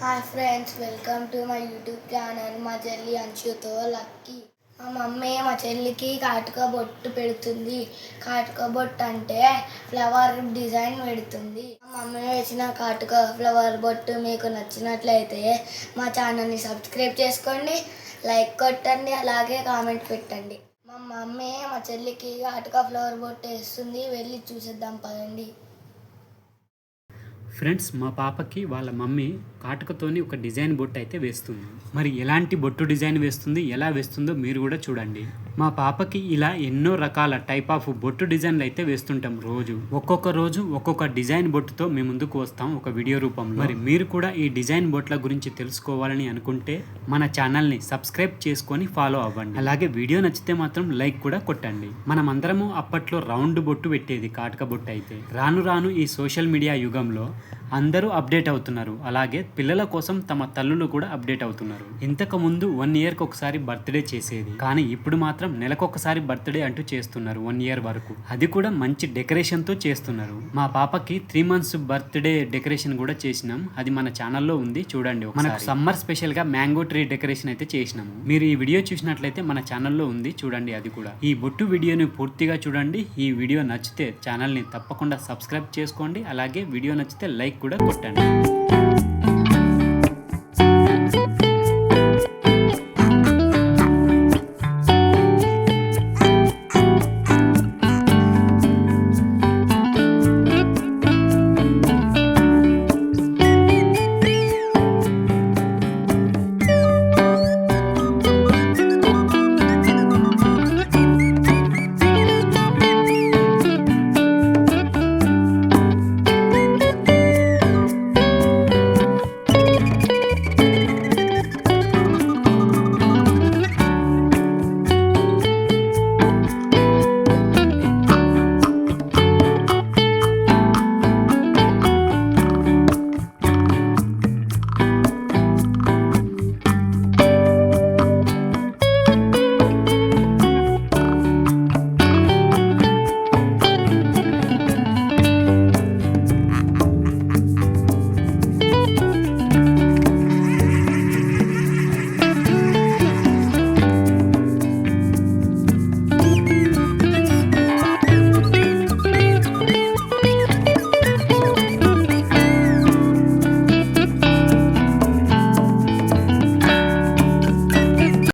Hi friends, welcome to my YouTube channel. మా చెల్లి అంశుతో lucky. మా మమ్మీ మా చెల్లికి కాటుక బొట్టు పెడుతుంది. కాటుక బొట్టు అంటే ఫ్లవర్ డిజైన్ పెడుతుంది. మా మమ్మీ వేసిన కాటుక ఫ్లవర్ బొట్టు మీకు నచ్చినట్లయితే మా ఛానల్ని సబ్స్క్రైబ్ చేసుకోండి, లైక్ కొట్టండి, అలాగే కామెంట్ పెట్టండి. మా మమ్మీ మా చెల్లికి కాటుక ఫ్లవర్ బొట్టు వేస్తుంది. వెళ్ళి చూసేద్దాం పదండి. ఫ్రెండ్స్, మా పాపకి వాళ్ళ మమ్మీ కాటుకతోని ఒక డిజైన్ బొట్టు అయితే వేస్తుంది. మరి ఎలాంటి బొట్టు డిజైన్ వేస్తుంది, ఎలా వేస్తుందో మీరు కూడా చూడండి. మా పాపకి ఇలా ఎన్నో రకాల టైప్ ఆఫ్ బొట్టు డిజైన్లు అయితే వేస్తుంటాం. రోజు ఒక్కొక్క డిజైన్ బొట్టుతో మేము ముందుకు వస్తాం ఒక వీడియో రూపంలో. మరి మీరు కూడా ఈ డిజైన్ బొట్ల గురించి తెలుసుకోవాలని అనుకుంటే మన ఛానల్ని సబ్స్క్రైబ్ చేసుకొని ఫాలో అవ్వండి. అలాగే వీడియో నచ్చితే మాత్రం లైక్ కూడా కొట్టండి. మనం అందరము అప్పట్లో రౌండ్ బొట్టు పెట్టేది కాటుక బొట్టు అయితే. రాను రాను ఈ సోషల్ మీడియా యుగంలో అందరూ అప్డేట్ అవుతున్నారు. అలాగే పిల్లల కోసం తమ తల్లులు కూడా అప్డేట్ అవుతున్నారు. ఇంతకు ముందు 1 yearకి ఒకసారి బర్త్డే చేసేది, కానీ ఇప్పుడు మాత్రం నెలకొకసారి బర్త్డే అంటూ చేస్తున్నారు 1 year వరకు. అది కూడా మంచి డెకరేషన్ తో చేస్తున్నారు. మా పాపకి 3 months బర్త్డే డెకరేషన్ కూడా చేసినాం. అది మన ఛానల్లో ఉంది, చూడండి. మనకు సమ్మర్ స్పెషల్ గా మ్యాంగో ట్రీ డెకరేషన్ అయితే చేసినాము. మీరు ఈ వీడియో చూసినట్లయితే మన ఛానల్లో ఉంది, చూడండి. అది కూడా ఈ బొట్టు వీడియోని పూర్తిగా చూడండి. ఈ వీడియో నచ్చితే ఛానల్ని తప్పకుండా సబ్స్క్రైబ్ చేసుకోండి. అలాగే వీడియో నచ్చితే లైక్ కూడా కొట్టండి.